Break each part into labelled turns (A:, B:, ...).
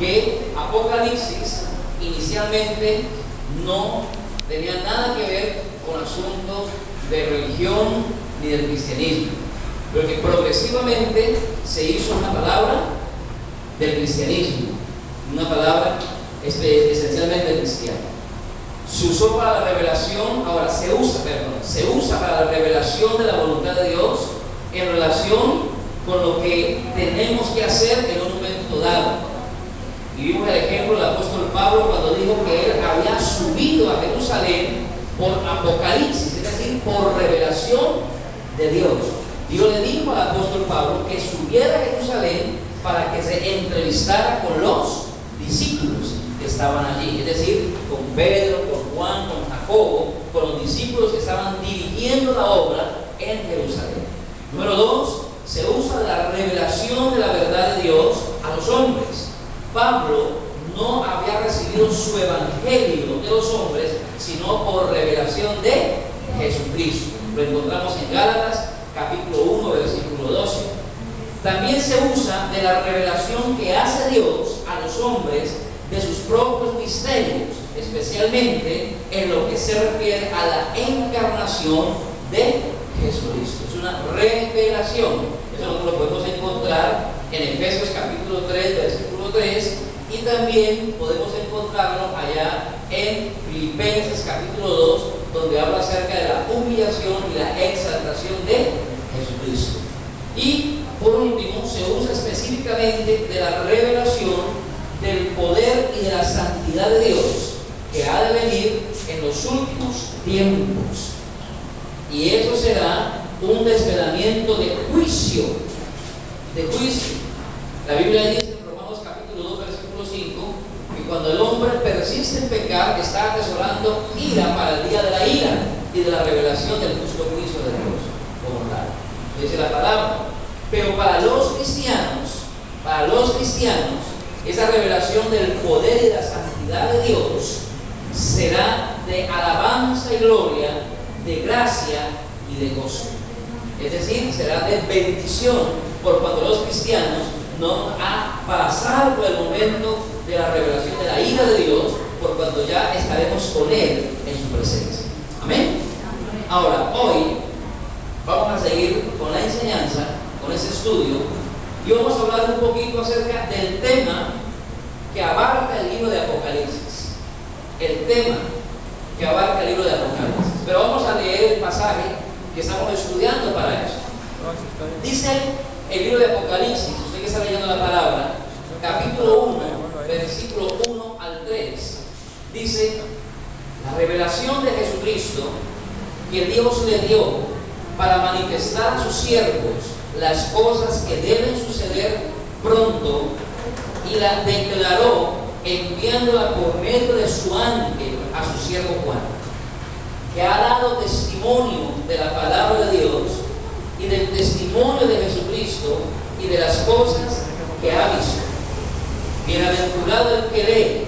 A: que Apocalipsis inicialmente no tenía nada que ver con asuntos de religión ni del cristianismo, pero que progresivamente se hizo una palabra del cristianismo, una palabra esencialmente cristiana. Se usó para la revelación, ahora se usa para la revelación de la voluntad de Dios en relación con lo que tenemos que hacer en un momento dado. Y vimos el ejemplo del apóstol Pablo cuando dijo que él había subido a Jerusalén por Apocalipsis, es decir, por revelación de Dios. Dios le dijo al apóstol Pablo que subiera a Jerusalén para que se entrevistara con los discípulos que estaban allí, es decir, con Pedro, con Juan, con Jacobo, con los discípulos que estaban dirigiendo la obra en Jerusalén. Número 2, se usa la revelación de la verdad de Dios a los hombres. Pablo no había recibido su evangelio de los hombres, sino por revelación de Jesucristo. Lo encontramos en Gálatas, capítulo 1, versículo 12. También se usa de la revelación que hace Dios a los hombres de sus propios misterios, especialmente en lo que se refiere a la encarnación de Jesucristo. Es una revelación. Eso nosotros lo podemos encontrar en Efesios capítulo 3, versículo 3, y también podemos encontrarlo allá en Filipenses capítulo 2, donde habla acerca de la humillación y la exaltación de Jesucristo. Y por último, se usa específicamente de la revelación del poder y de la santidad de Dios que ha de venir en los últimos tiempos. Y eso será un desvelamiento de juicio. La Biblia dice en Romanos capítulo 2, versículo 5, que cuando el hombre persiste en pecar, está atesorando ira para el día de la ira y de la revelación del justo juicio de Dios, como tal. Dice la palabra. Pero para los cristianos, esa revelación del poder y de la santidad de Dios será de alabanza y gloria, de gracia y de gozo. Es decir, será de bendición por cuando los cristianos no han pasado por el momento de la revelación de la ira de Dios, por cuando ya estaremos con Él en su presencia. Amén. Ahora, hoy vamos a seguir con la enseñanza, con ese estudio, y vamos a hablar un poquito acerca del tema que abarca el libro de Apocalipsis. El tema que abarca el libro de Apocalipsis. Pero vamos a leer el pasaje que estamos estudiando para eso. Dice el libro de Apocalipsis, usted que está leyendo la palabra, capítulo 1, versículo 1 al 3, dice: la revelación de Jesucristo que Dios le dio para manifestar a sus siervos las cosas que deben suceder pronto, y la declaró enviándola por medio de su ángel a su siervo Juan, que ha dado testimonio de la palabra de Dios y del testimonio de Jesucristo y de las cosas que ha visto. Bienaventurado el que lee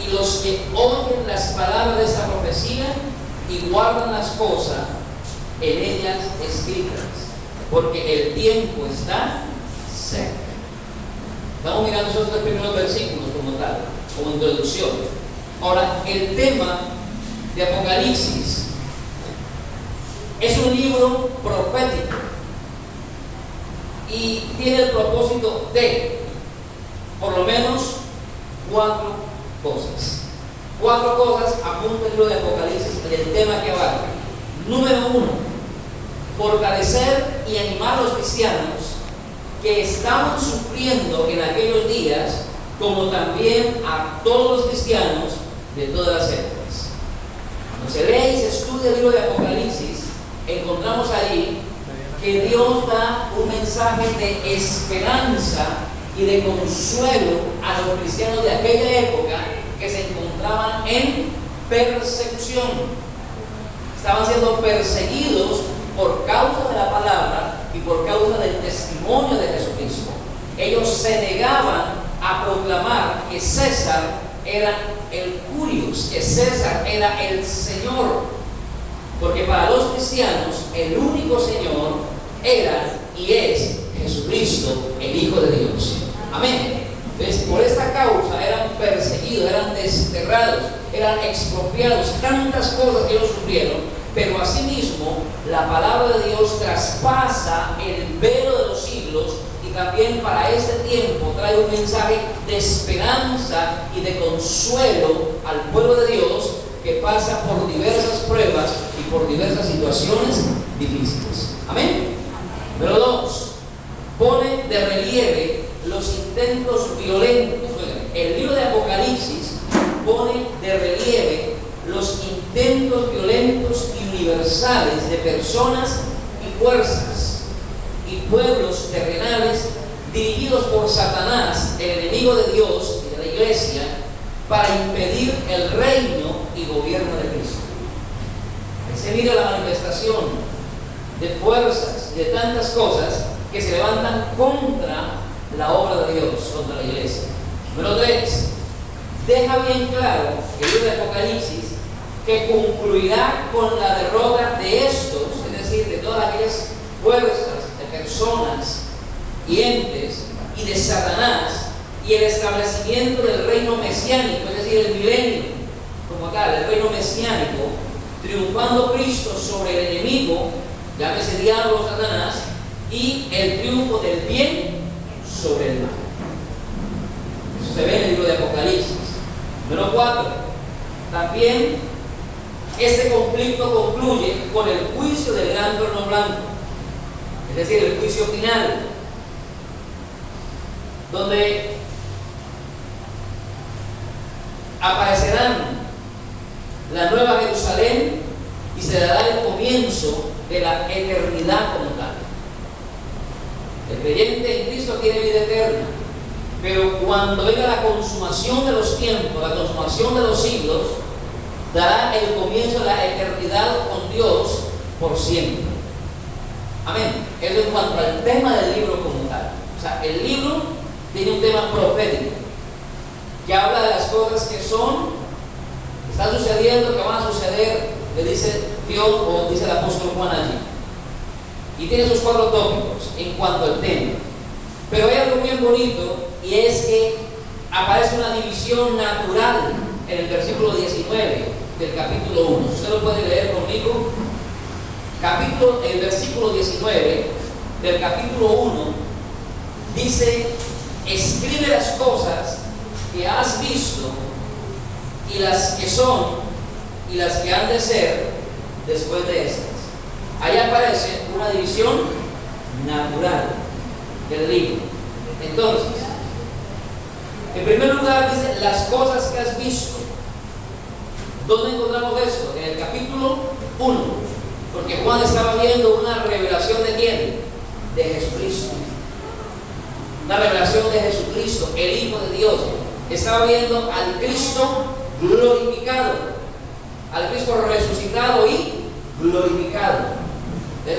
A: y los que oyen las palabras de esta profecía y guardan las cosas en ellas escritas, porque el tiempo está cerca. Estamos mirando esos tres primeros versículos como tal, como introducción. Ahora, el tema de Apocalipsis es un libro profético y tiene el propósito de, por lo menos, cuatro cosas apunta el libro de Apocalipsis del tema que abarca. Número 1, fortalecer y animar a los cristianos que estaban sufriendo en aquellos días, como también a todos los cristianos de todas las épocas. Cuando se lee y se estudia el libro de Apocalipsis, encontramos allí que Dios da un mensaje de esperanza y de consuelo a los cristianos de aquella época que se encontraban en persecución. Estaban siendo perseguidos por causa de la palabra y por causa del testimonio de Jesucristo. Ellos se negaban a proclamar que César era el Curios, que César era el Señor, porque para los cristianos el único Señor era y es Jesucristo, el Hijo de Dios. Amén. ¿Ves? Por esta causa eran perseguidos, eran desterrados, eran expropiados, tantas cosas que ellos sufrieron, pero asimismo la palabra de Dios traspasa el velo de los siglos y también para este tiempo trae un mensaje de esperanza y de consuelo al pueblo de Dios que pasa por diversas pruebas y por diversas situaciones difíciles. Amén. Número 2, pone de relieve los intentos violentos. El libro de Apocalipsis pone de relieve los intentos violentos y universales de personas y fuerzas y pueblos terrenales dirigidos por Satanás, el enemigo de Dios y de la iglesia, para impedir el reino y gobierno de Cristo. Ahí se mira la manifestación de fuerzas y de tantas cosas que se levantan contra la obra de Dios, contra la iglesia. Número 3, deja bien claro el libro de Apocalipsis que concluirá con la derrota de estos, es decir, de todas aquellas fuerzas, de personas y entes y de Satanás, y el establecimiento del reino mesiánico, es decir, el milenio como tal, el reino mesiánico, triunfando Cristo sobre el enemigo, llámese diablo o Satanás, y el triunfo del bien sobre el mal. Eso se ve en el libro de Apocalipsis. Número 4, también este conflicto concluye con el juicio del gran trono blanco, es decir, el juicio final, donde aparecerán la nueva Jerusalén y se dará el comienzo de la eternidad como tal. El creyente en Cristo tiene vida eterna, pero cuando venga la consumación de los tiempos, la consumación de los siglos, dará el comienzo de la eternidad con Dios por siempre. Amén. Eso en cuanto al tema del libro como tal. O sea, el libro tiene un tema profético que habla de las cosas que son, que están sucediendo, que van a suceder, le dice Dios o dice el apóstol Juan allí. Y tiene sus 4 tópicos en cuanto al tema. Pero hay algo muy bonito, y es que aparece una división natural en el versículo 19 del capítulo 1. Usted lo puede leer conmigo. El versículo 19 del capítulo 1 dice: escribe las cosas que has visto y las que son y las que han de ser después de estas. Ahí aparece una división natural del libro. Entonces, en primer lugar dice las cosas que has visto. ¿Dónde encontramos esto? En el capítulo 1, porque Juan estaba viendo una revelación de ¿quién? De Jesucristo. Una revelación de Jesucristo, el Hijo de Dios. Estaba viendo al Cristo glorificado, al Cristo resucitado y glorificado.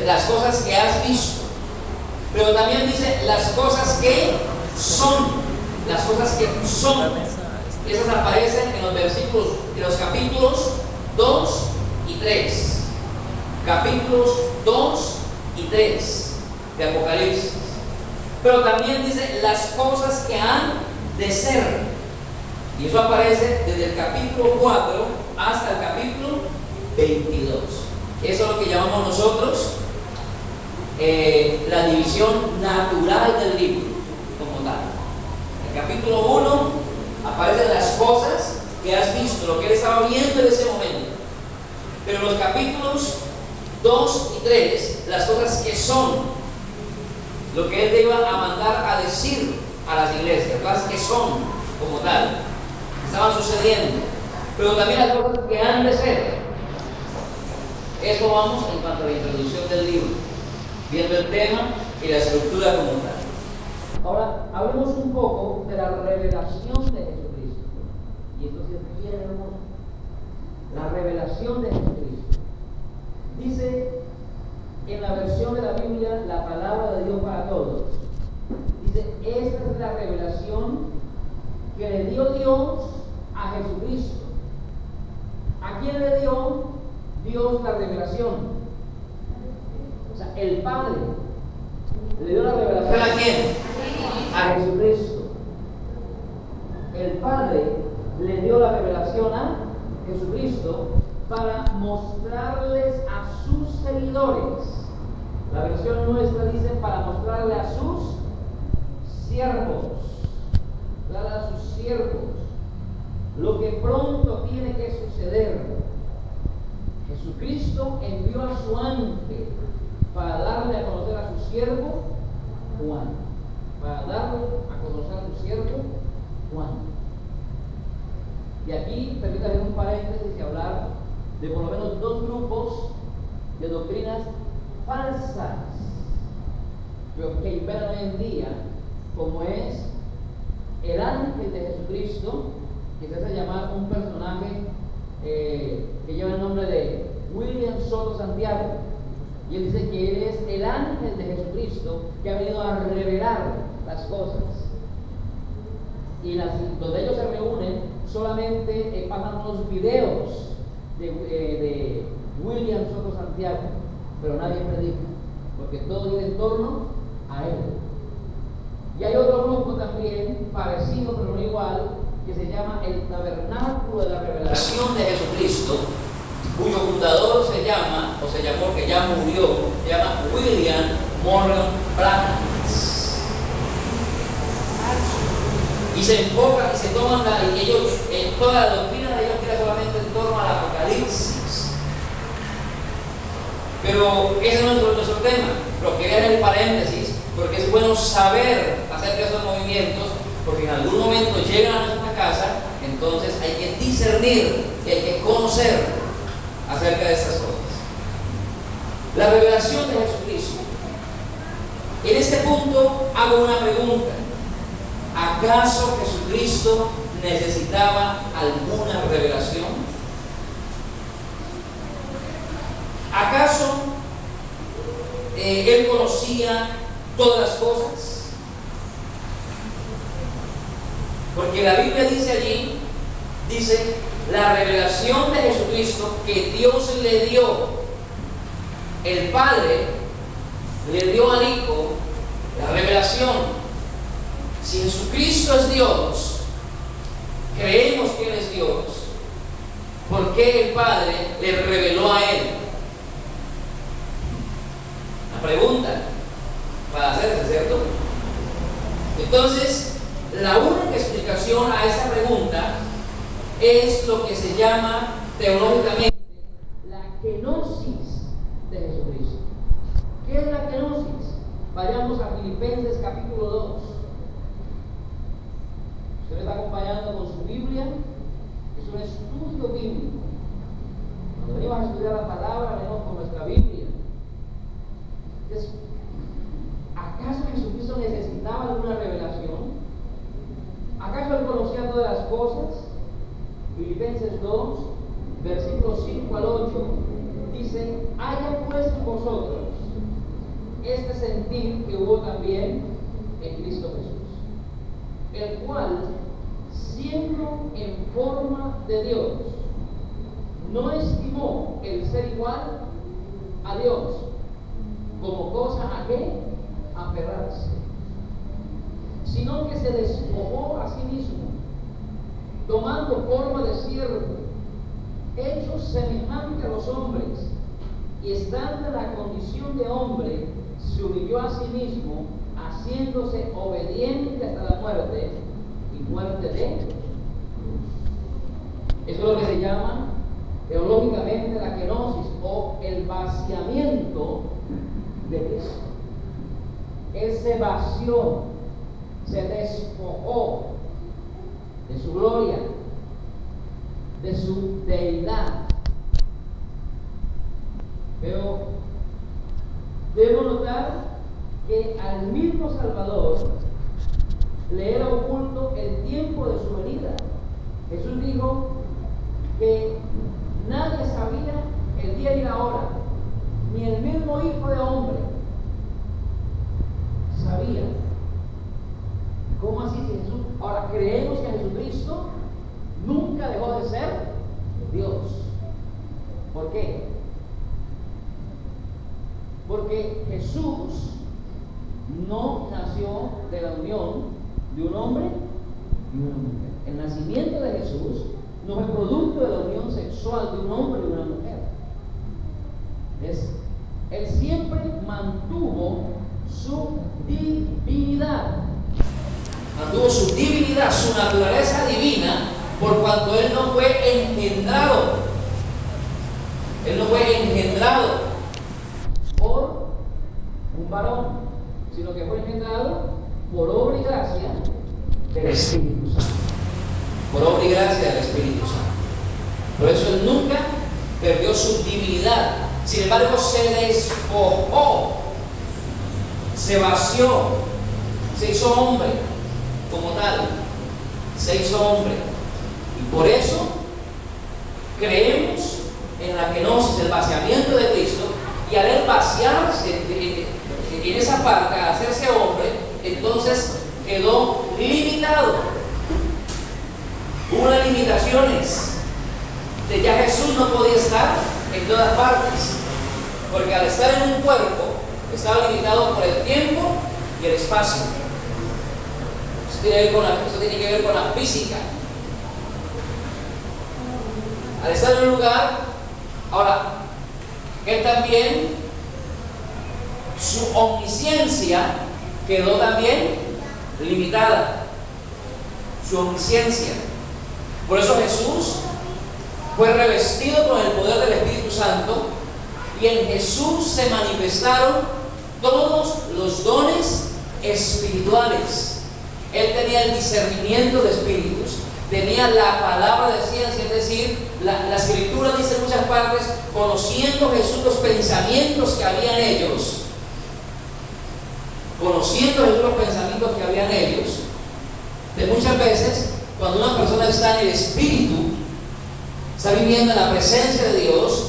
A: Las cosas que has visto. Pero también dice las cosas que son. Las cosas que son. Esas aparecen en los versículos, en los capítulos 2 y 3. Capítulos 2 y 3 de Apocalipsis. Pero también dice las cosas que han de ser. Y eso aparece desde el capítulo 4 hasta el capítulo 22. Eso es lo que llamamos nosotros la división natural del libro como tal. En el capítulo 1 aparecen las cosas que has visto, lo que él estaba viendo en ese momento. Pero en los capítulos 2 y 3, las cosas que son, lo que él te iba a mandar a decir a las iglesias, las que son como tal, estaban sucediendo. Pero también las cosas que han de ser. Eso vamos en cuanto a la introducción del libro, viendo el tema y la estructura como tal. Ahora, hablemos un poco de la revelación de Jesucristo. Y esto se refiere, hermano, la revelación de Jesucristo. Dice en la versión de la Biblia, la palabra de Dios para todos. Dice, esta es la revelación que le dio Dios a Jesucristo. ¿A quién le dio Dios la revelación? O sea, el Padre le dio la revelación ¿a quién? A Jesucristo. le dio la revelación a Jesucristo para mostrarles a sus seguidores. La versión nuestra dice para mostrarle a sus siervos, a sus siervos, lo que pronto tiene que suceder. Jesucristo envió a su ángel para darle a conocer a su siervo Juan, para darle a conocer a su siervo Juan. Y aquí permítame un paréntesis y hablar de por lo menos dos grupos de doctrinas falsas que imperan hoy en día, como es el ángel de Jesucristo, que se hace llamar un personaje que lleva el nombre de William Soto Santiago, y él dice que él es el ángel de Jesucristo que ha venido a revelar las cosas. Y donde ellos se reúnen solamente pasan unos videos de William Soto Santiago, pero nadie predica, porque todo gira en torno a él. Y hay otro grupo también, parecido pero no igual, que se llama el Tabernáculo de la Revelación de Jesucristo, cuyo fundador se llama, o se llamó, que ya murió, se llama William Morgan Branham. Y se enfocan y se toman toda la doctrina de ellos gira solamente en torno al Apocalipsis. Pero ese no es nuestro tema. Pero quería hacer el paréntesis porque es bueno saber acerca de esos movimientos, porque en algún momento llegan a nuestra casa, entonces hay que discernir y hay que conocer acerca de estas cosas. La revelación de Jesucristo. En este punto hago una pregunta. ¿Acaso Jesucristo necesitaba alguna revelación? ¿Acaso él conocía todas las cosas? Porque la Biblia dice allí, dice, la revelación de Jesucristo que Dios le dio, el Padre le dio al Hijo la revelación. Si Jesucristo es Dios, creemos que Él es Dios, ¿por qué el Padre le reveló a Él? La pregunta para hacerse, ¿cierto? Entonces, la única explicación a esa pregunta es lo que se llama teológicamente la kenosis de Jesucristo. ¿Qué es la kenosis? Vayamos a Filipenses capítulo 2. Usted me está acompañando con su Biblia, es un estudio bíblico. Cuando venimos a estudiar la palabra, venimos con nuestra Biblia. Entonces, ¿acaso Jesucristo necesitaba alguna revelación? ¿Acaso Él conocía todas las cosas? Filipenses 2, versículos 5 al 8, dice: haya pues en vosotros este sentir que hubo también en Cristo Jesús, el cual, siendo en forma de Dios, no estimó el ser igual a Dios como cosa a que aferrarse, sino que se despojó a sí mismo, tomando forma de siervo, hecho semejante a los hombres, y estando en la condición de hombre, se humilló a sí mismo, haciéndose obediente hasta la muerte, y muerte de cruz. Eso es lo que se llama teológicamente la kenosis, o el vaciamiento de Cristo. Él se vació, se despojó de su gloria, de su deidad. Pero debemos notar que al mismo Salvador le era oculto el tiempo de su venida. Jesús dijo que nadie sabía el día y la hora, ni el mismo Hijo de Hombre sabía. ¿Cómo así que Jesús? Ahora creemos que Jesucristo nunca dejó de ser Dios. ¿Por qué? Porque Jesús no nació de la unión de un hombre y una mujer. El nacimiento de Jesús no fue producto de la unión sexual de un hombre y una mujer. Él siempre mantuvo su divinidad. Mantuvo su divinidad, su naturaleza divina, por cuanto Él no fue engendrado. Él no fue engendrado por un varón, sino que fue engendrado por obra y gracia del Espíritu Santo. Por obra y gracia del Espíritu Santo. Por eso Él nunca perdió su divinidad. Sin embargo, se despojó, se vació, se hizo hombre como tal, se hizo hombre. Y por eso creemos en la kenosis, el vaciamiento de Cristo, y al él vaciarse en esa parte, al hacerse hombre, entonces quedó limitado. Hubo unas limitaciones. Ya Jesús no podía estar en todas partes, porque al estar en un cuerpo estaba limitado por el tiempo y el espacio. Eso tiene que ver con la física. Al estar en un lugar, ahora, Él también, su omnisciencia quedó también limitada. Su omnisciencia. Por eso Jesús fue revestido con el poder del Espíritu Santo, y en Jesús se manifestaron todos los dones espirituales. Él tenía el discernimiento de espíritus, tenía la palabra de ciencia, es decir, la Escritura dice en muchas partes, conociendo Jesús los pensamientos que había en ellos, conociendo Jesús los pensamientos que había en ellos. De muchas veces, cuando una persona está en el Espíritu, está viviendo en la presencia de Dios,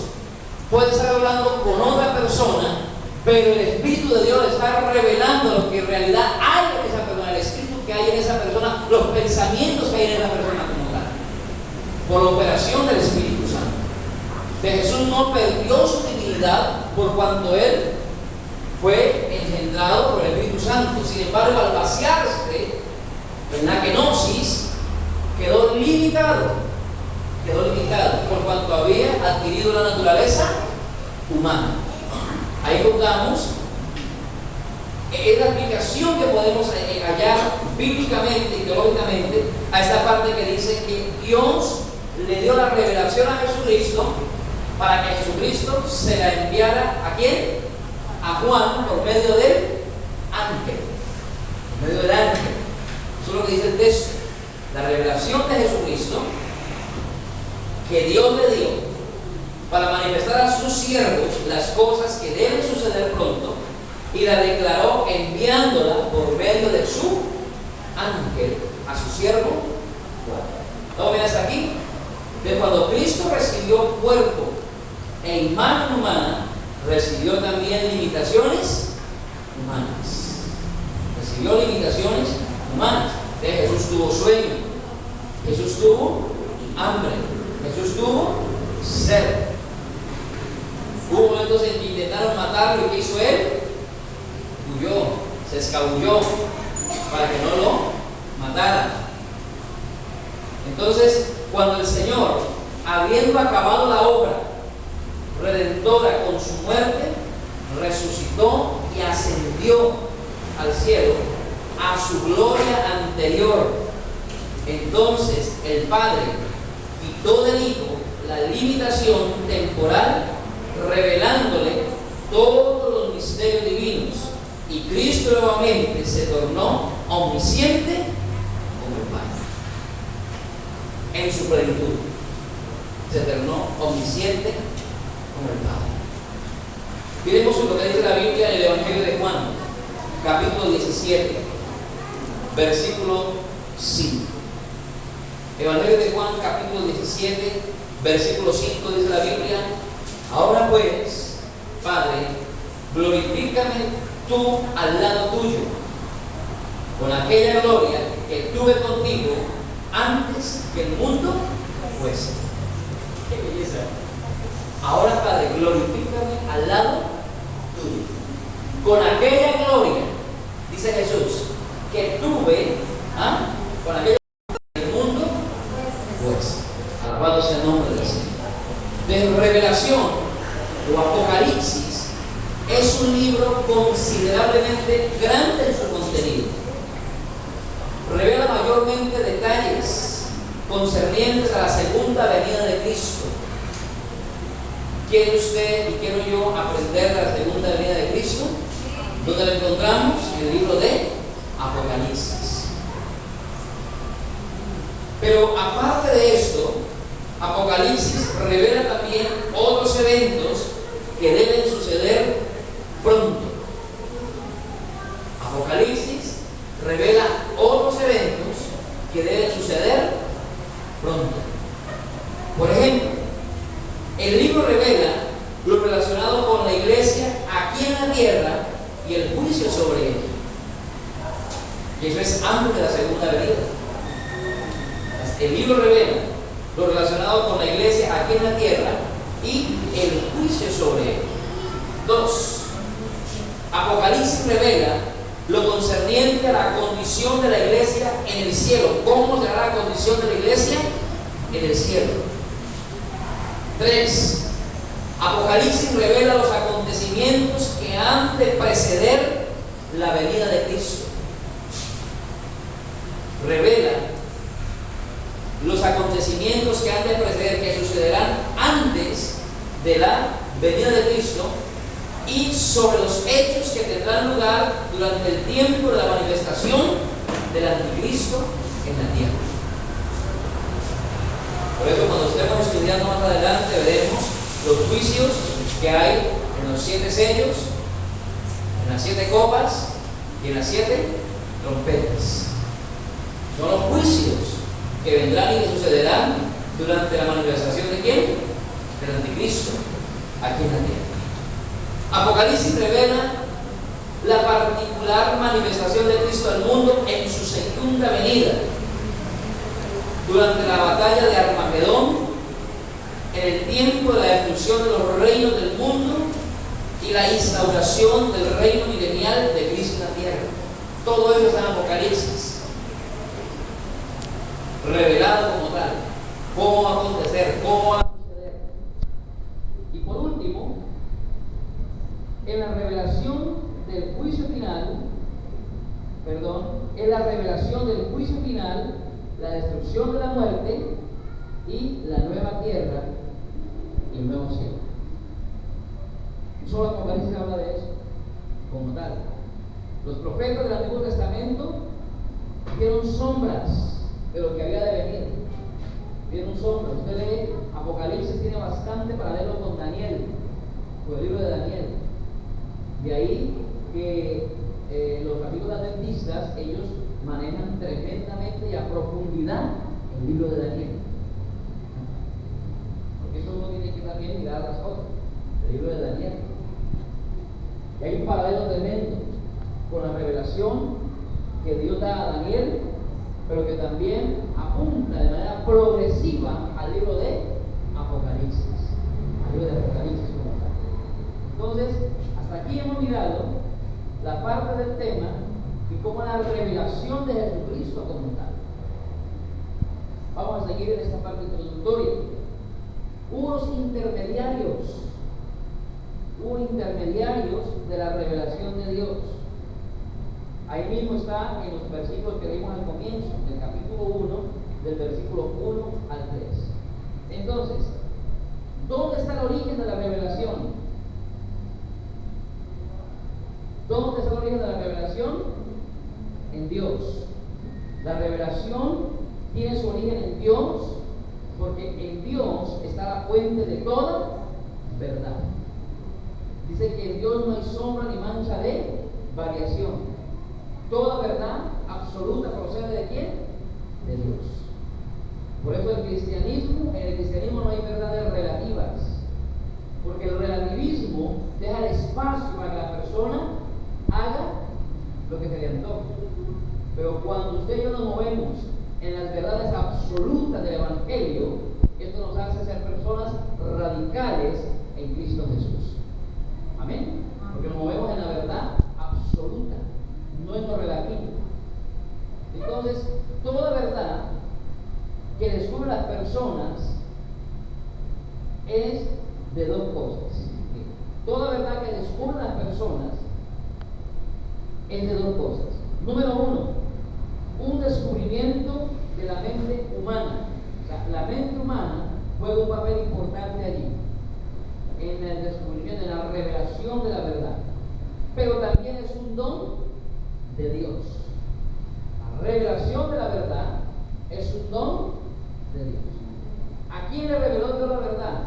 A: puede estar hablando con otra persona, pero el Espíritu de Dios le está revelando lo que en realidad hay en esa persona, el Espíritu que hay en esa persona, los pensamientos que hay en esa persona como tal, por la operación del Espíritu Santo. De Jesús no perdió su divinidad por cuanto Él fue engendrado por el Espíritu Santo. Sin embargo, al vaciarse en la kenosis, quedó limitado por cuanto había adquirido la naturaleza humana. Ahí juzgamos, es la aplicación que podemos hallar bíblicamente y teológicamente a esta parte que dice que Dios le dio la revelación a Jesucristo para que Jesucristo se la enviara ¿a quién? A Juan, por medio del ángel. Por medio del ángel. Eso es lo que dice el texto. La revelación de Jesucristo que Dios le dio para manifestar a sus siervos las cosas que deben suceder pronto, y la declaró enviándola por medio de su ángel a su siervo Juan. ¿Estamos bien hasta aquí? De cuando Cristo recibió cuerpo e imagen humana, recibió también limitaciones humanas. Recibió limitaciones humanas. Jesús tuvo sueño, Jesús tuvo hambre, Jesús tuvo sed. Hubo momentos en que intentaron matarlo, y ¿qué hizo Él? Huyó, se escabulló para que no lo mataran. Entonces, cuando el Señor, habiendo acabado la obra redentora con su muerte, resucitó y ascendió al cielo, a su gloria anterior, entonces el Padre quitó del Hijo la limitación temporal, revelándole todos los misterios divinos, y Cristo nuevamente se tornó omnisciente como el Padre. En su plenitud se tornó omnisciente como el Padre. Miremos lo que dice la Biblia en el Evangelio de Juan, capítulo 17, versículo 5. Evangelio de Juan, capítulo 17, versículo 5, dice la Biblia: ahora pues, Padre, glorifícame tú al lado tuyo, con aquella gloria que tuve contigo antes que el mundo fuese. ¡Qué belleza! Ahora, Padre, glorifícame al lado tuyo, con aquella gloria, dice Jesús, que tuve, con aquella Revelación o Apocalipsis es un libro considerablemente grande en su contenido. Revela mayormente detalles concernientes a la segunda venida de Cristo. ¿Quiere usted y quiero yo aprender de la segunda venida de Cristo? ¿Dónde lo encontramos? En el libro de Apocalipsis. Pero aparte de esto, Apocalipsis revela también otros eventos que deben suceder pronto. Apocalipsis revela otros eventos que deben suceder pronto. Por ejemplo, el libro revela lo relacionado con la iglesia aquí en la tierra y el juicio sobre ella. Y eso es antes de la segunda venida. El libro revela lo relacionado con la iglesia aquí en la tierra y el juicio sobre ella. 2. Apocalipsis revela lo concerniente a la condición de la iglesia en el cielo. ¿Cómo será la condición de la iglesia en el cielo? 3. Apocalipsis revela los acontecimientos que han de preceder la venida de Cristo. Revela los acontecimientos que han de preceder, que sucederán antes de la venida de Cristo, y sobre los hechos que tendrán lugar durante el tiempo de la manifestación del anticristo en la tierra. Por eso, cuando estemos estudiando más adelante, veremos los juicios que hay en los 7 sellos, en las 7 copas y en las 7 trompetas. Son los juicios que vendrán y que sucederán durante la manifestación de ¿quién? Del anticristo aquí en la tierra. Apocalipsis revela la particular manifestación de Cristo al mundo en su segunda venida, durante la batalla de Armagedón, en el tiempo de la destrucción de los reinos del mundo y la instauración del reino milenial de Cristo en la tierra. Todo eso está en Apocalipsis, revelado como tal, cómo va a acontecer, cómo va a suceder. Y por último, en la revelación del juicio final, en la revelación del juicio final, la destrucción de la muerte y la nueva tierra y el nuevo cielo. Solo Apocalipsis habla de eso como tal. Los profetas del Antiguo Testamento vieron sombras de lo que había de venir. Vieron sombras. Usted lee Apocalipsis, tiene bastante paralelo con Daniel, con el libro de Daniel. De ahí que los amigos adventistas, ellos manejan tremendamente y a profundidad el libro de Daniel. Porque eso uno tiene que también mirar las cosas, el libro de Daniel. Y hay un paralelo tremendo con la revelación que Dios da a Daniel, pero que también apunta de manera progresiva al libro de Apocalipsis. Al libro de Apocalipsis como tal. Entonces, hasta aquí hemos mirado la parte del tema y cómo la revelación de Jesucristo como tal. Vamos a seguir en esta parte introductoria. Hubo intermediarios de la revelación de Dios. Ahí mismo está en los versículos que vimos al comienzo, del capítulo 1, del versículo 1 al 3. Entonces, ¿dónde está el origen de la revelación? ¿Dónde está el origen de la revelación? En Dios. La revelación tiene su origen en Dios, porque en Dios está la fuente de toda verdad. Dice que en Dios no hay sombra ni mancha de variación. Toda verdad absoluta procede ¿de quién? De Dios. Por eso en el cristianismo no hay verdades relativas, porque el relativismo deja el espacio para que la persona haga lo que se le antoje. Pero cuando usted y yo nos movemos en las verdades absolutas del Evangelio, esto nos hace ser personas radicales en Cristo Jesús. Amén. Porque nos movemos en la verdad absoluta, no en lo relativo. Entonces, toda verdad que descubren las personas es de dos cosas. Toda verdad que descubren las personas es de dos cosas. Número uno, un descubrimiento de la mente humana. O sea, la mente humana juega un papel importante allí, en el descubrimiento, en la revelación de la verdad. Pero también es un don de Dios. La revelación de la verdad es un don de Dios. ¿A quién le reveló Dios la verdad?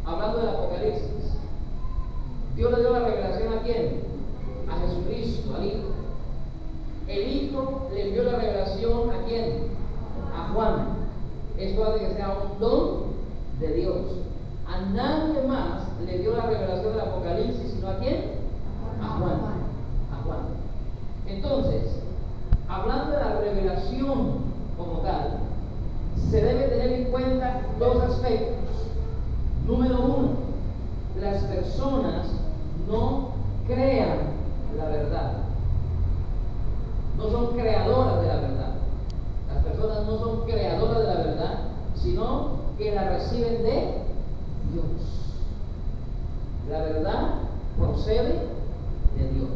A: Hablando del Apocalipsis. Dios le dio la revelación ¿a quién? A Jesucristo, al Hijo. El Hijo le envió la revelación ¿a quién? A Juan. Esto hace que sea un don de Dios. A nadie más le dio la revelación del Apocalipsis, sino ¿a quién? A Juan. A Juan. Entonces, hablando de la revelación como tal, se debe tener en cuenta dos aspectos. Número uno, las personas no crean la verdad. No son creadoras de la verdad. Las personas no son creadoras de la verdad, sino que la reciben de Dios. La verdad procede de Dios.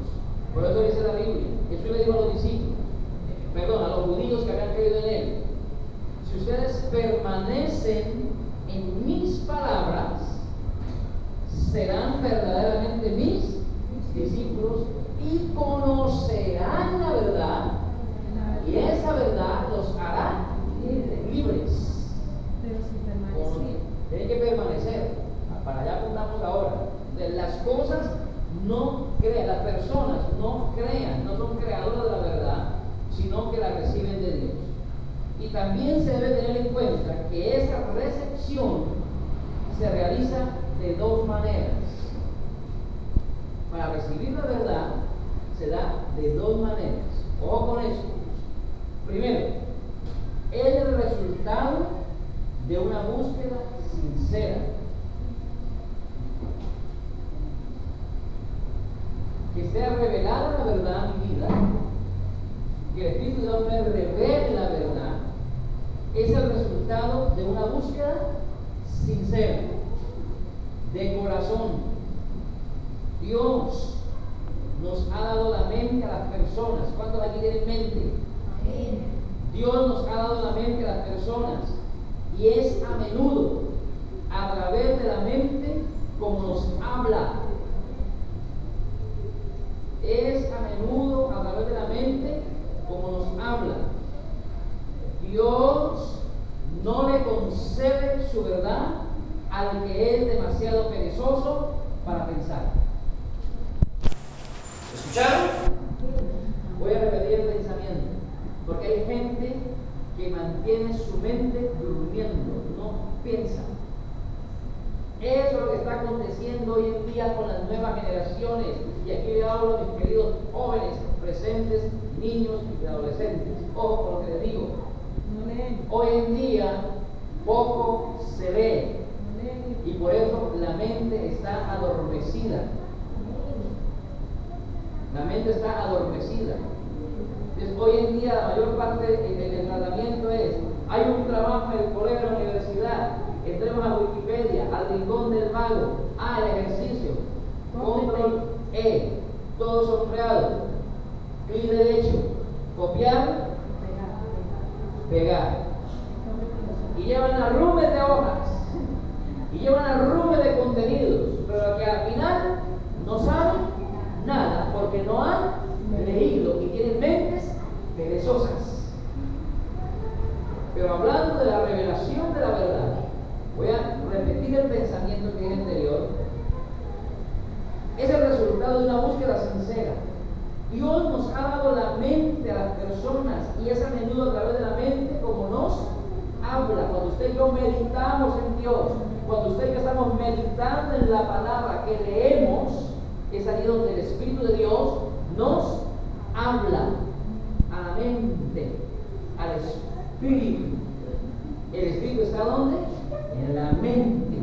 A: Por eso dice la Biblia. Jesús le dijo a los discípulos, a los judíos que habían creído en él: si ustedes permanecen en mis palabras, serán verdaderamente mis discípulos y conocerán la verdad, y esa verdad los hará libres.
B: Pero si permanecen.
A: Tienen que permanecer. Para allá apuntamos ahora. De las cosas no crean, las personas no crean, no son creadoras de la verdad, sino que la reciben de Dios. Y también se debe tener en cuenta que esa recepción se realiza de dos maneras. Para recibir la verdad se da de dos maneras. Ojo con esto. Primero, es el resultado de una búsqueda sincera. Que sea revelada la verdad en mi vida, que el Espíritu de Dios me revele la verdad, es el resultado de una búsqueda sincera, de corazón. Dios nos ha dado la mente a las personas. ¿Cuántos aquí tienen mente? Dios nos ha dado la mente a las personas, y es a menudo a través de la mente como nos habla. Es a menudo a través de la mente como nos habla. Dios no le concede su verdad al que es demasiado perezoso para pensar. ¿Escucharon? Voy a repetir el pensamiento, porque hay gente que mantiene su mente durmiendo, no piensa. Eso es lo que está aconteciendo hoy en día con las nuevas generaciones. Y aquí le hablo a mis queridos jóvenes, presentes, niños y adolescentes. Ojo con lo que les digo. Hoy en día poco se lee, y por eso la mente está adormecida. La mente está adormecida. Entonces, hoy en día la mayor parte del tratamiento es: hay un trabajo en el colegio de la universidad, entremos a Wikipedia, al rincón del vago, el ejercicio, control E, todo sombreado, clic derecho, copiar, pegar. Y llevan arrumes de hojas, y llevan arrumes de contenidos, pero que al final no saben nada, porque no han leído y tienen mentes perezosas. Pero hablando de la revelación de la verdad, voy a repetir el pensamiento que es anterior. Es el resultado de una búsqueda sincera. Dios nos ha dado la mente a las personas, y es a menudo a través de la mente como nos habla. Cuando usted y yo meditamos en Dios, cuando usted y yo estamos meditando en la palabra que leemos, es ahí donde el Espíritu de Dios nos habla a la mente, al Espíritu. ¿El Espíritu está ¿dónde? En la mente.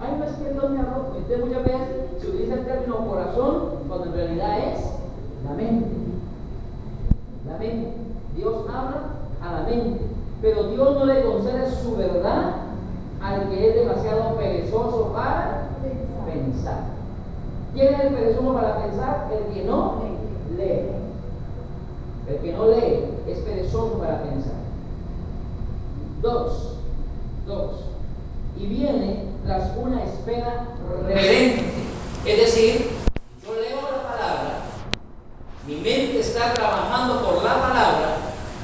A: Ay, no es que Dios me arroja. Entonces muchas veces se utiliza el término corazón cuando en realidad es la mente. La mente. Dios habla a la mente, pero Dios no le concede su verdad al que es demasiado perezoso para pensar. ¿Quién es el perezoso para pensar? El que no lee. El que no lee es perezoso para pensar. Dos. Y viene tras una espera reverente. Es decir, yo leo la palabra, mi mente está trabajando por la palabra,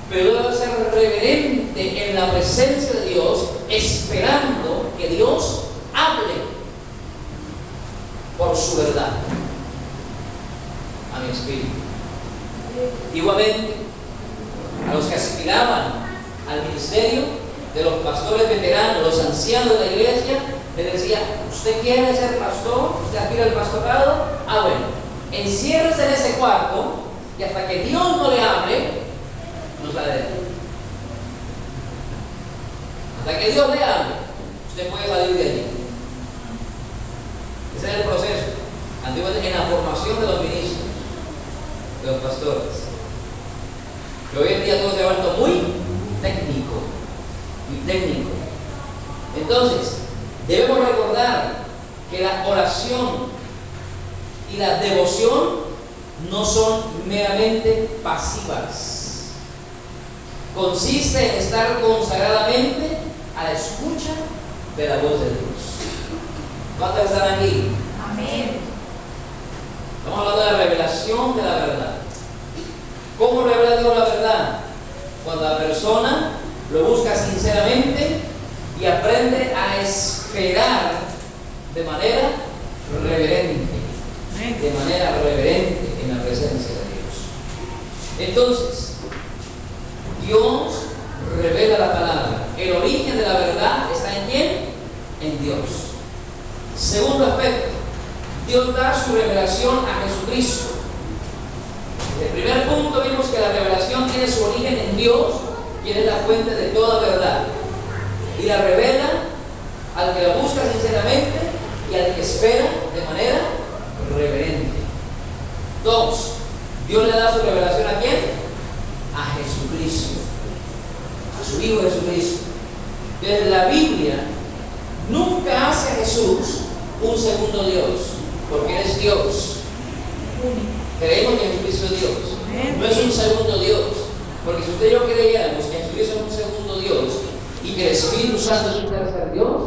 A: pero debo ser reverente en la presencia de Dios, esperando que Dios hable por su verdad a mi espíritu. Igualmente, a los que aspiraban al ministerio de los pastores veteranos, los ancianos de la iglesia, les decía: ¿usted quiere ser pastor? ¿Usted aspira al pastorado? Ah, bueno, enciérrese en ese cuarto y hasta que Dios no le hable, no sale de él. Hasta que Dios le hable, usted puede salir de allí. Ese es el proceso antiguamente en la formación de los ministros, de los pastores. Que hoy en día todo se ha vuelto muy técnico. Entonces, debemos recordar que la oración y la devoción no son meramente pasivas. Consiste en estar consagradamente a la escucha de la voz de Dios. ¿Cuántos están aquí?
C: Amén.
A: Estamos hablando de la revelación de la verdad. ¿Cómo revela Dios la verdad? Cuando la persona lo busca sinceramente y aprende a esperar de manera reverente. De manera reverente en la presencia de Dios. Entonces, Dios revela la palabra. El origen de la verdad está ¿en quién? En Dios. Segundo aspecto, Dios da su revelación a Jesucristo. En el primer punto vimos que la revelación tiene su origen en Dios, quien es la fuente de toda verdad, y la revela al que la busca sinceramente y al que espera de manera reverente. Dos, Dios le da su revelación ¿a quién? A Jesucristo, a su Hijo Jesucristo. Desde la Biblia nunca hace a Jesús un segundo Dios, porque Él es Dios. Creemos que Jesucristo es Dios, no es un segundo Dios, porque si usted y yo creyéramos que Jesucristo es un segundo Dios y que el Espíritu Santo es un tercer Dios,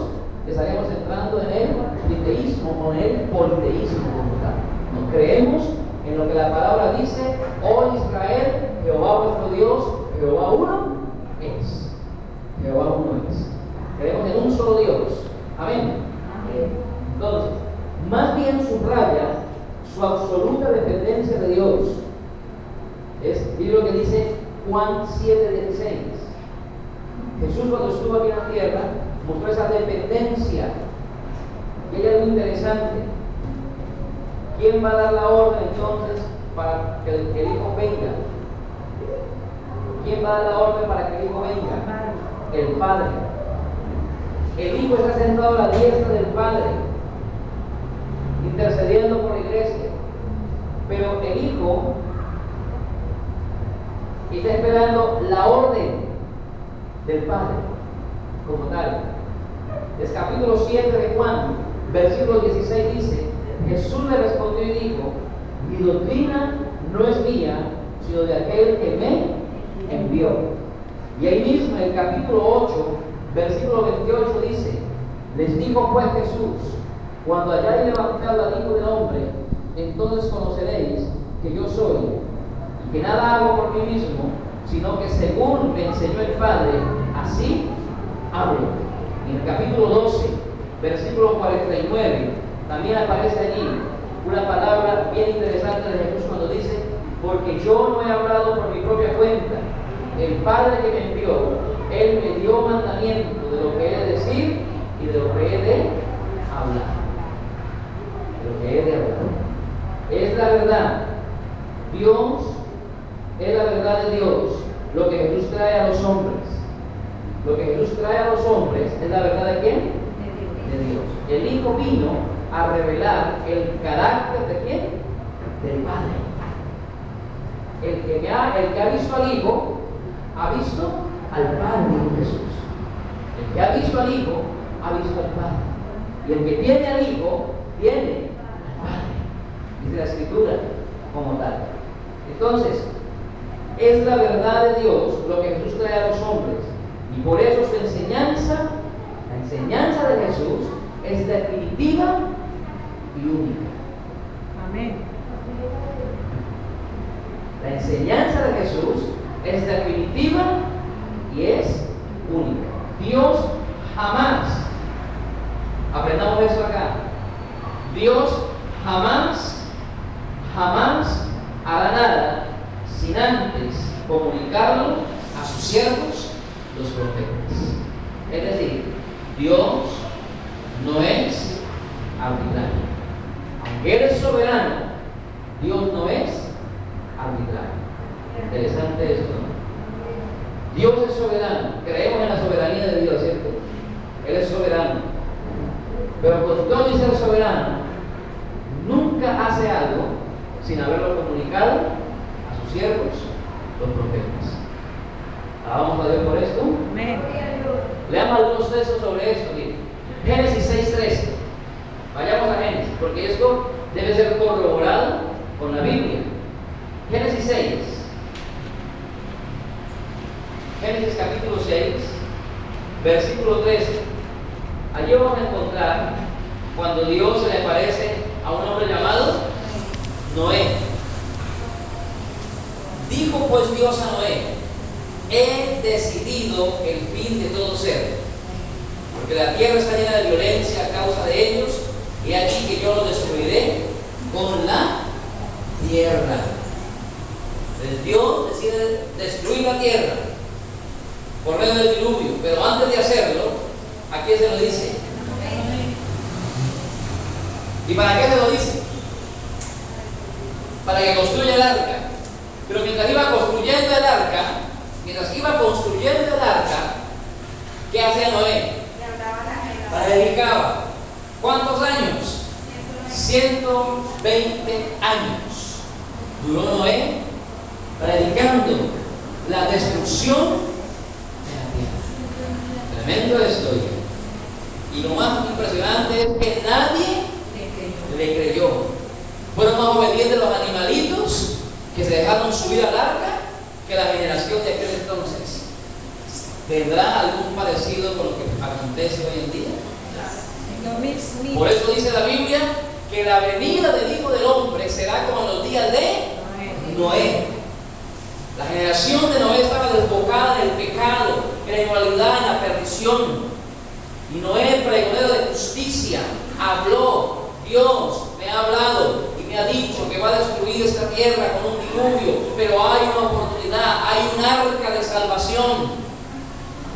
A: estaríamos entrando en el triteísmo o en el politeísmo como tal. No creemos en lo que la palabra dice: oh Israel, Jehová vuestro Dios, Jehová uno es. Jehová uno es. Creemos en un solo Dios. Amén. Entonces, más bien subraya su absoluta dependencia de Dios. Mire lo que dice Juan 7:16. Jesús, cuando estuvo aquí en la tierra, mostró esa dependencia. Y hay algo interesante. ¿Quién va a dar la orden entonces para que el Hijo venga? ¿Quién va a dar la orden para que el Hijo venga? El Padre. El Hijo está sentado a la diestra del Padre, intercediendo por la iglesia. Pero el Hijo está esperando la orden del Padre como tal. Es capítulo 7 de Juan, versículo 16 dice: Jesús le respondió y dijo: mi doctrina no es mía, sino de aquel que me envió. Y ahí mismo en el capítulo 8, versículo 28 dice: les dijo pues Jesús: cuando hayáis levantado al Hijo del Hombre, entonces conoceréis que yo soy, y que nada hago por mí mismo, sino que según me enseñó el Padre, así hablo. En el capítulo 12, versículo 49, también aparece allí una palabra bien interesante de Jesús cuando dice: porque yo no he hablado por mi propia cuenta, el Padre que me envió, Él me dio mandamiento de lo que he de decir y de lo que he de hablar. De lo que he de hablar. Es la verdad. Dios es la verdad de Dios. Lo que Jesús trae a los hombres. Lo que Jesús trae a los hombres es la verdad de quién? De Dios. El Hijo vino a revelar el carácter de quién? Del Padre. El que ha visto al Hijo ha visto al Padre en Jesús. El que ha visto al Hijo ha visto al Padre. Y el que tiene al Hijo viene del Padre. Dice la Escritura como tal. Entonces, es la verdad de Dios lo que Jesús trae a los hombres. Y por eso su enseñanza, la enseñanza de Jesús, es definitiva y única.
B: Amén.
A: La enseñanza de Jesús es definitiva y es única. Dios jamás, aprendamos eso acá, Dios jamás hará nada sin antes comunicarlo a sus siervos, los profetas. Es decir, Dios no es arbitrario. Aunque Él es soberano, Dios no es arbitrario. Interesante esto, ¿no? Dios es soberano. Creemos en la soberanía de Dios, ¿cierto? Él es soberano. Pero con todo y ser soberano, nunca hace algo sin haberlo comunicado a sus siervos, los profetas. Vamos a ver por esto.
B: Amén.
A: Leamos algunos textos sobre esto. Miren. Génesis 6:13. Vayamos a Génesis, porque esto debe ser corroborado con la Biblia. Génesis 6. Génesis capítulo 6, versículo 13. Allí vamos a encontrar cuando Dios se le aparece a un hombre llamado Noé. Dijo pues Dios a Noé: he decidido el fin de todo ser, porque la tierra está llena de violencia a causa de ellos, y aquí que yo lo destruiré con la tierra. Entonces Dios decide destruir la tierra por medio del diluvio, pero antes de hacerlo, ¿a quién se lo dice? ¿Y para qué se lo dice? Para que construya el arca. Pero mientras iba construyendo el arca, ¿qué hacía Noé? La dedicaba. ¿Cuántos años? 120 años duró Noé predicando la destrucción de la tierra. Tremendo esto. Y lo más impresionante es que nadie le creyó. Fueron más obedientes los animalitos que se dejaron subir al arca que la generación de aquel entonces. ¿Tendrá algún parecido con lo que acontece hoy en día? Por eso dice la Biblia que la venida del Hijo del Hombre será como en los días de Noé. La generación de Noé estaba desbocada en el pecado, en la inmoralidad, en la perdición. Y Noé, pregonero de justicia, habló: Dios me ha hablado y me ha dicho que va a destruir esta tierra con un diluvio, pero hay una oportunidad, hay un arca de salvación.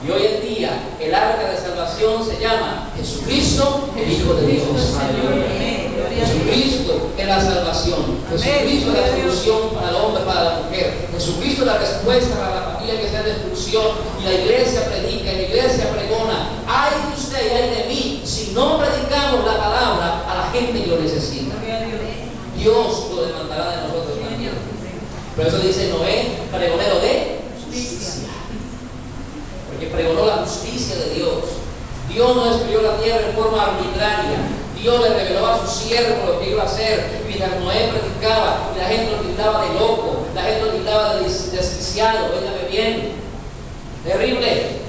A: Y hoy en día el arca de salvación se llama Jesucristo, el Hijo de Dios. Jesucristo es la salvación. Jesucristo es la solución para el hombre, para la mujer. Jesucristo es la respuesta para la familia que está en destrucción. Y la iglesia predica, y la iglesia pregona. Ay de usted y ay de mí si no predicamos la palabra a la gente que lo necesita. Dios lo demandará de nosotros también. Por eso dice Noé, pregonero de justicia. Porque pregonó la justicia de Dios. Dios no destruyó la tierra en forma arbitraria. Dios le reveló a su siervo lo que iba a hacer. Mientras Noé predicaba, y la gente lo tildaba de loco, la gente lo tildaba de desquiciado. Óigame bien, terrible.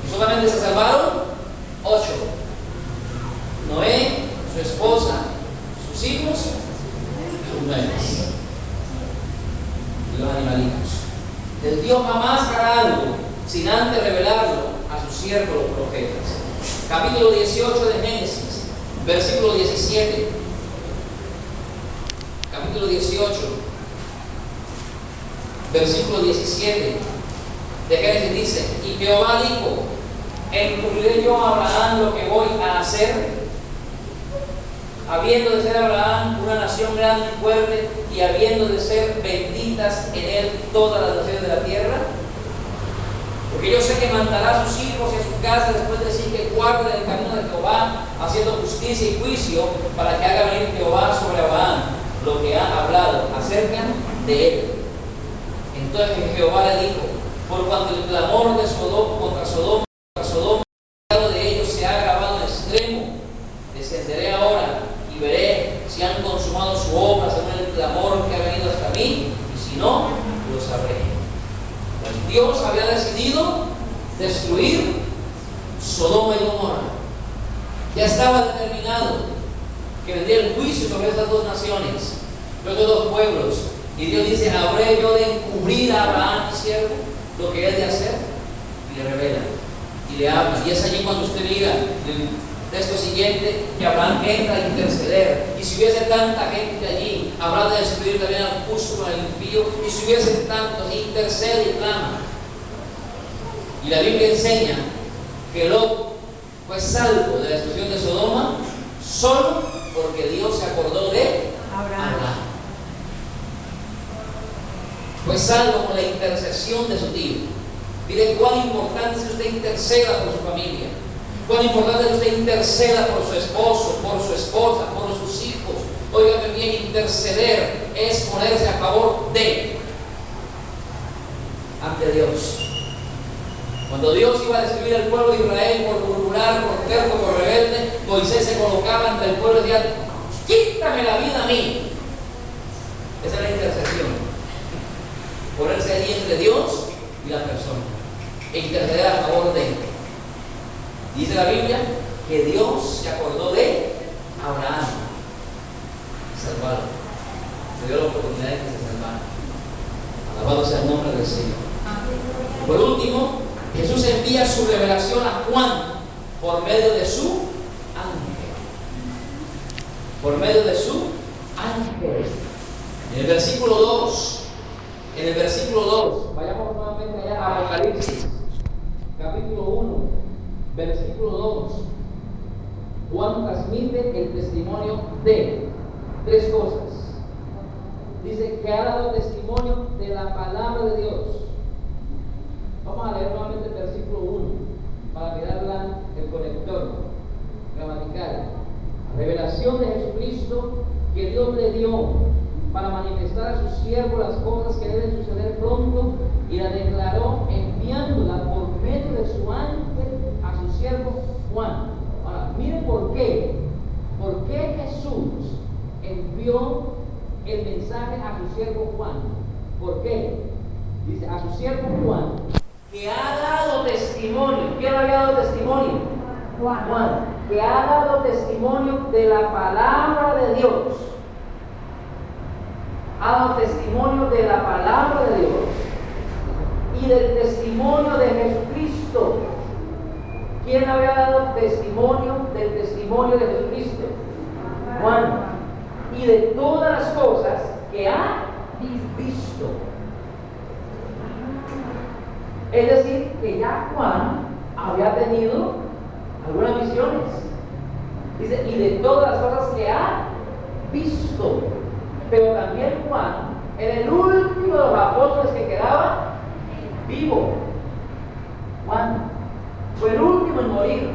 A: Y solamente se salvaron 8. Noé, su esposa, sus hijos, sus nueras y los animalitos. El Dios jamás hará algo sin antes revelarlo a sus siervos los profetas. Capítulo 18 de Génesis, versículo 17. Capítulo 18, versículo 17 de Génesis dice: y Jehová dijo: ¿encubriré yo a Abraham lo que voy a hacer? Habiendo de ser Abraham una nación grande y fuerte, y habiendo de ser benditas en él todas las naciones de la tierra. Porque yo sé que mandará a sus hijos y a su casa después de decir que guarden el camino de Jehová, haciendo justicia y juicio, para que haga venir Jehová sobre Abraham lo que ha hablado acerca de él. Entonces Jehová le dijo: por cuanto el clamor de Sodoma contra Sodoma, el pecado de ellos se ha agravado en extremo, descenderé ahora destruir Sodoma y Gomorra. Ya estaba determinado que vendría el juicio sobre estas dos naciones, sobre estos dos pueblos. Y Dios dice: ¿habré yo de encubrir a Abraham, mi siervo, lo que es de hacer? Y le revela y le habla. Y es allí cuando usted mira el texto siguiente que Abraham entra a interceder. Y si hubiese tanta gente allí, habrá de destruir también al justo, al impío. Y si hubiese tantos, intercede y clama. Y la Biblia enseña que Lot fue salvo de la destrucción de Sodoma solo porque Dios se acordó de Abraham. Fue salvo con la intercesión de su tío. Mire cuán importante es que usted interceda por su familia. Cuán importante es que usted interceda por su esposo, por su esposa, por sus hijos. Óigame bien, interceder es ponerse a favor de ante Dios. Cuando Dios iba a destruir al pueblo de Israel por murmurar, por terco, por rebelde, Moisés se colocaba ante el pueblo y decía: quítame la vida a mí. Esa es la intercesión. Ponerse allí entre Dios y la persona e interceder a favor de él. Dice la Biblia que Dios se acordó de Abraham, salvarlo. Se dio la oportunidad de que se salvara. Alabado sea el nombre del Señor. Por último, Jesús envía su revelación a Juan por medio de su ángel. Por medio de su ángel. En el versículo 2, vayamos nuevamente allá a Apocalipsis, capítulo 1, versículo 2. Juan transmite el testimonio de tres cosas. Dice que ha dado testimonio de la palabra de Dios. Vamos a leer nuevamente el versículo 1 para mirar el conector gramatical. Revelación de Jesucristo que Dios le dio para manifestar a su siervo las cosas que deben suceder pronto, y la declaró enviándola por medio de su ángel a su siervo Juan. Ahora, miren por qué. ¿Por qué Jesús envió el mensaje a su siervo Juan? ¿Por qué? Dice: a su siervo Juan, que ha dado testimonio. ¿Quién había dado testimonio? Juan. Que ha dado testimonio de la palabra de Dios. Ha dado testimonio de la palabra de Dios y del testimonio de Jesucristo. ¿Quién había dado testimonio del testimonio de Jesucristo? Juan. Y de todas las cosas que ha visto. Es decir, que ya Juan había tenido algunas visiones. Dice: y de todas las cosas que ha visto. Pero también Juan era el último de los apóstoles que quedaba vivo. Juan fue el último en morir.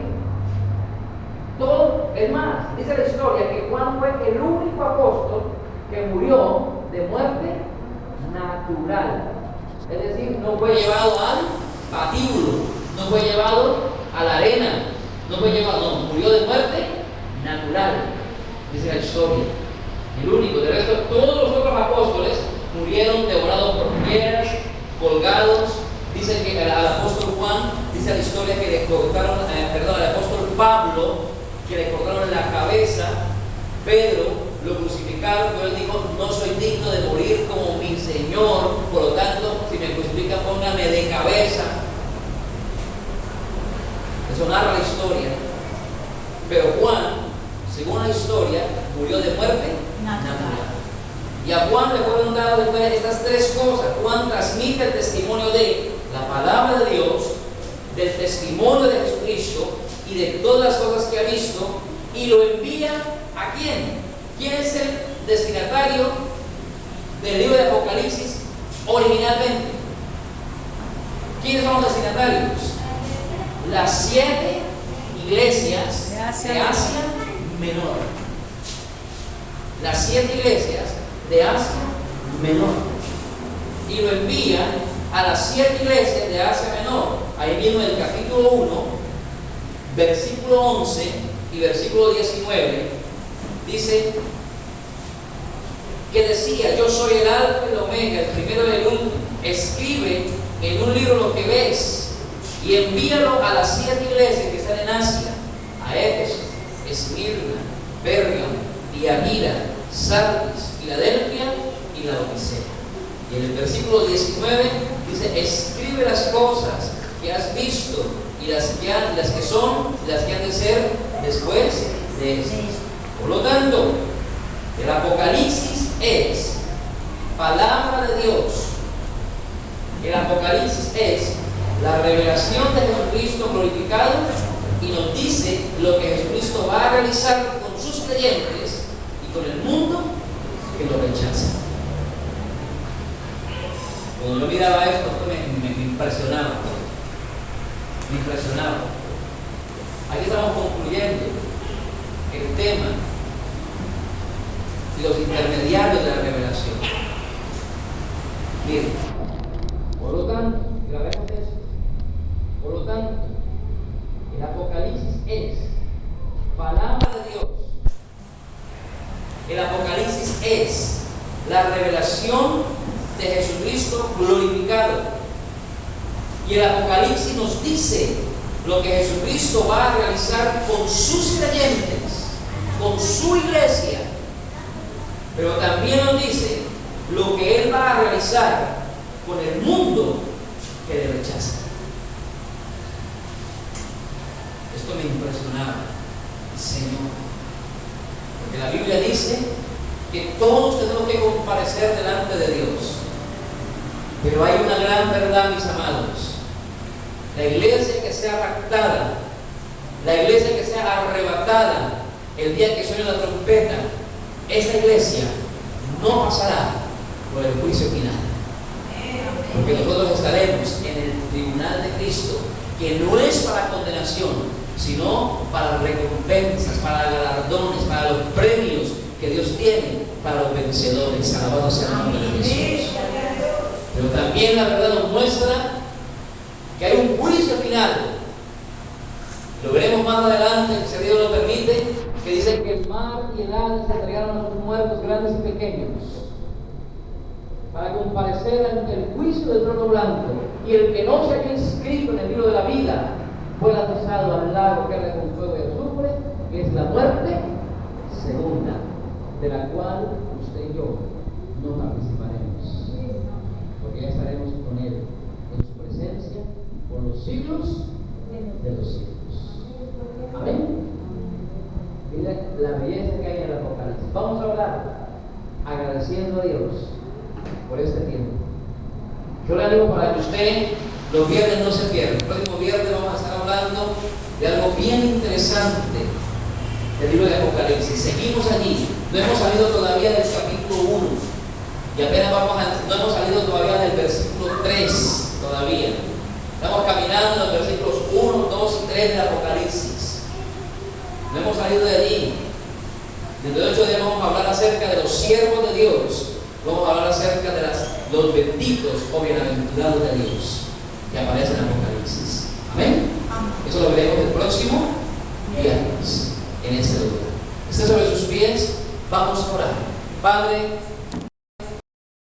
A: Todo, es más, dice la historia que Juan fue el único apóstol que murió de muerte natural. Es decir, no fue llevado al patíbulo, no fue llevado a la arena, murió de muerte natural. Dice la historia. El único. De resto, todos los otros apóstoles murieron devorados por piedras, colgados. Dice que al apóstol Juan, dice la historia que le cortaron, al apóstol Pablo, que le cortaron la cabeza. Pedro lo crucificaron, pero él dijo: no soy digno de morir como mi Señor, por lo tanto, si me crucifican, póngame de cabeza. Eso narra la historia. Pero Juan, según la historia, murió de muerte natural. Y a Juan le fueron dadas estas tres cosas. Juan transmite el testimonio de la palabra de Dios, del testimonio de Jesucristo y de todas las cosas que ha visto, y lo envía ¿a quién? ¿Quién es el destinatario del libro de Apocalipsis originalmente? ¿Quiénes son los destinatarios? Las 7 iglesias de Asia Menor. Las 7 iglesias de Asia Menor. Y lo envía a las 7 iglesias de Asia Menor. Ahí mismo en el capítulo 1, versículo 11 y versículo 19, dice que decía: yo soy el alfa y el omega, el primero y el último. Escribe en un libro lo que ves y envíalo a las 7 iglesias que están en Asia, a Éfeso, Esmirna, Pérgamo, Tiatira, Sardis, Filadelfia y Laodicea. Y en el versículo 19 dice: escribe las cosas que has visto y las que son y las que han de ser después de esto. Por lo tanto, el Apocalipsis es palabra de Dios. El Apocalipsis es la revelación de Jesucristo glorificado y nos dice lo que Jesucristo va a realizar con sus creyentes y con el mundo que lo rechaza. Cuando yo miraba esto, me impresionaba. Me impresionaba. Aquí estamos concluyendo el tema y los intermediarios de la revelación. Miren, por lo tanto, grabemos eso. Por lo tanto, el Apocalipsis es palabra de Dios. El Apocalipsis es la revelación de Jesucristo glorificado. Y el Apocalipsis nos dice lo que Jesucristo va a realizar con sus creyentes, con su iglesia. Pero también nos dice lo que Él va a realizar con el mundo que le rechaza. Esto me impresionaba, Señor. Porque la Biblia dice que todos tenemos que comparecer delante de Dios. Pero hay una gran verdad, mis amados. La iglesia que sea raptada, la iglesia que sea arrebatada el día que suene la trompeta, esa iglesia no pasará por el juicio final. Porque nosotros estaremos en el tribunal de Cristo, que no es para condenación, sino para recompensas, para galardones, para los premios que Dios tiene para los vencedores. Alabado sea el nombre de Jesús. Pero también la verdad nos muestra que hay un juicio final. Lo veremos más adelante, si Dios lo permite, que dice que el mar y el Hades se entregaron a los muertos grandes y pequeños para comparecer ante el juicio del trono blanco, y el que no se haya inscrito en el libro de la vida fue lanzado al lago que arde con fuego y azufre, que es la muerte segunda, de la cual usted y yo no participaremos, porque ya estaremos con Él en su presencia por los siglos de los siglos. Amén. Mira la belleza que hay en el Apocalipsis. Vamos a orar agradeciendo a Dios por este tiempo. Yo le animo para que usted los viernes no se pierda. El próximo viernes vamos a estar hablando de algo bien interesante del libro de Apocalipsis. Seguimos allí. No hemos salido todavía del capítulo 1 y apenas no hemos salido todavía del versículo 3 todavía. Estamos caminando en los versículos 1, 2 y 3 del Apocalipsis. No hemos salido de allí. Dentro de 8 días vamos a hablar acerca de los siervos de Dios. Vamos a hablar acerca de los benditos o bienaventurados de Dios que aparecen en Apocalipsis. Amén. Eso lo veremos el próximo viernes en este lugar. Esté sobre sus pies. Vamos a orar. Padre,